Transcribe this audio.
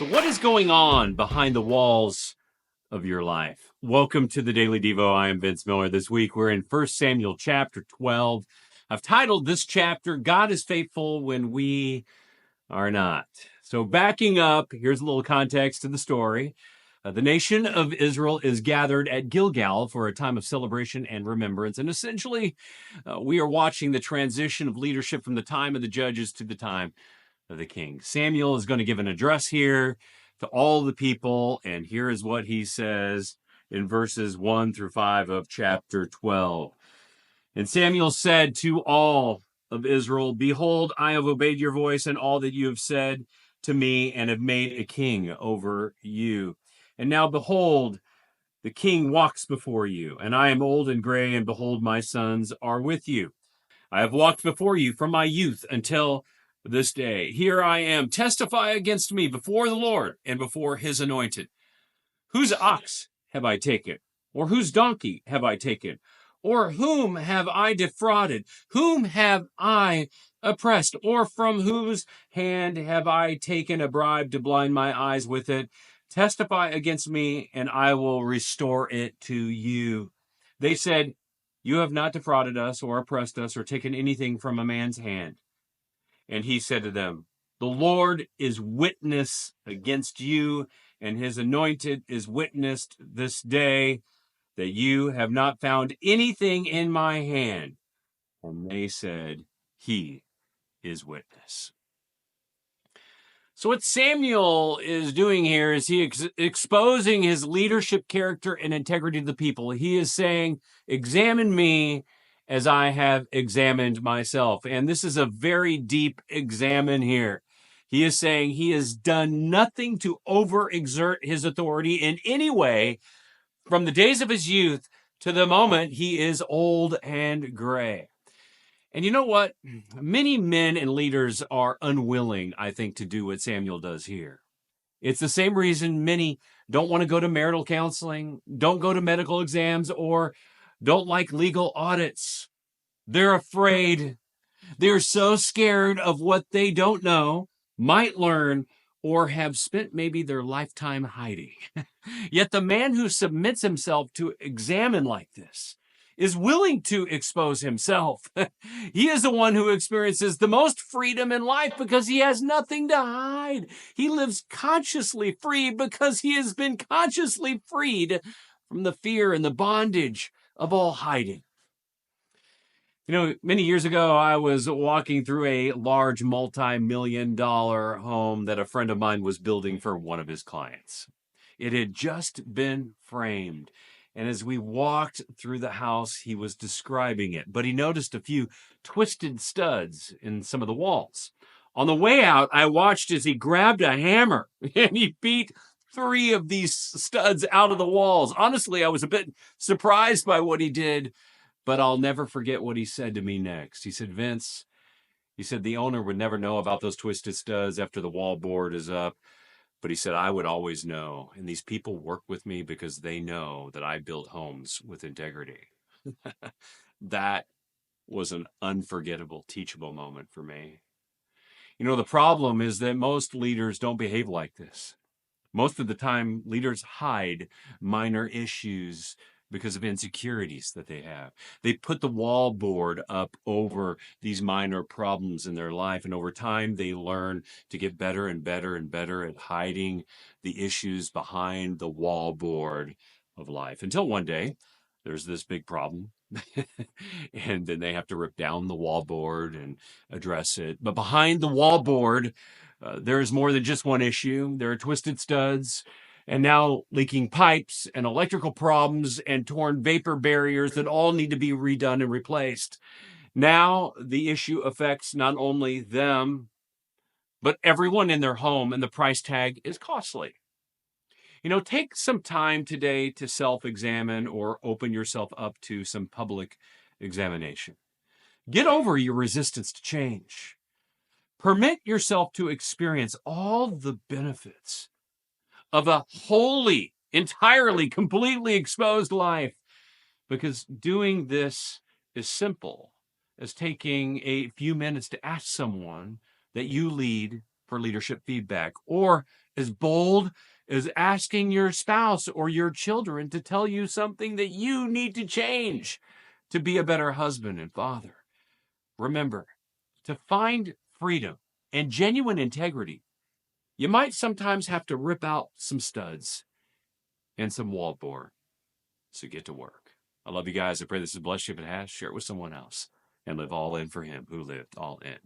What is going on behind the walls of your life? Welcome to the Daily Devo. I am Vince Miller. This week we're in 1 Samuel chapter 12. I've titled this chapter, God is Faithful When We Are Not. So backing up, here's a little context to the story. The nation of Israel is gathered at Gilgal for a time of celebration and remembrance. And essentially, we are watching the transition of leadership from the time of the judges to the time of the king. Samuel is going to give an address here to all the people, and here is what he says in verses 1 through 5 of chapter 12. And Samuel said to all of Israel, "Behold, I have obeyed your voice and all that you have said to me, and have made a king over you. And now behold, the king walks before you, and I am old and gray, and behold, my sons are with you. I have walked before you from my youth until this day. Here I am. Testify against me before the Lord and before his anointed. Whose ox have I taken? Or whose donkey have I taken? Or whom have I defrauded? Whom have I oppressed? Or from whose hand have I taken a bribe to blind my eyes with it? Testify against me, and I will restore it to you." They said, "You have not defrauded us or oppressed us or taken anything from a man's hand." And he said to them, "The Lord is witness against you, and his anointed is witnessed this day that you have not found anything in my hand." And they said, "He is witness." So what Samuel is doing here is he exposing his leadership character and integrity to the people. He is saying, "Examine me as I have examined myself." And this is a very deep examine here. He is saying he has done nothing to overexert his authority in any way from the days of his youth to the moment he is old and gray. And you know what? Many men and leaders are unwilling, I think, to do what Samuel does here. It's the same reason many don't want to go to marital counseling, don't go to medical exams, or don't like legal audits. They're afraid. They're so scared of what they don't know, might learn, or have spent maybe their lifetime hiding. Yet the man who submits himself to examine like this is willing to expose himself. He is the one who experiences the most freedom in life because he has nothing to hide. He lives consciously free because he has been consciously freed from the fear and the bondage of all hiding. You know, many years ago, I was walking through a large multi-million-dollar home that a friend of mine was building for one of his clients. It had just been framed. And as we walked through the house, he was describing it. But he noticed a few twisted studs in some of the walls. On the way out, I watched as he grabbed a hammer and he beat 3 of these studs out of the walls. Honestly, I was a bit surprised by what he did, but I'll never forget what he said to me next. He said, "Vince," he said, "the owner would never know about those twisted studs after the wall board is up. But," he said, "I would always know. And these people work with me because they know that I build homes with integrity." That was an unforgettable, teachable moment for me. You know, the problem is that most leaders don't behave like this. Most of the time, leaders hide minor issues because of insecurities that they have. They put the wall board up over these minor problems in their life, and over time they learn to get better and better and better at hiding the issues behind the wall board of life. Until one day, there's this big problem, and then they have to rip down the wall board and address it. But behind the wall board, there's more than just one issue. There are twisted studs, and now leaking pipes and electrical problems and torn vapor barriers that all need to be redone and replaced. Now the issue affects not only them, but everyone in their home, and the price tag is costly. You know, take some time today to self-examine or open yourself up to some public examination. Get over your resistance to change. Permit yourself to experience all the benefits of a wholly, entirely, completely exposed life, because doing this is simple as taking a few minutes to ask someone that you lead for leadership feedback, or as bold as asking your spouse or your children to tell you something that you need to change to be a better husband and father. Remember, to find freedom and genuine integrity, you might sometimes have to rip out some studs and some wallboard. So get to work. I love you guys. I pray this has blessed you. If it has, share it with someone else and live all in for him who lived all in.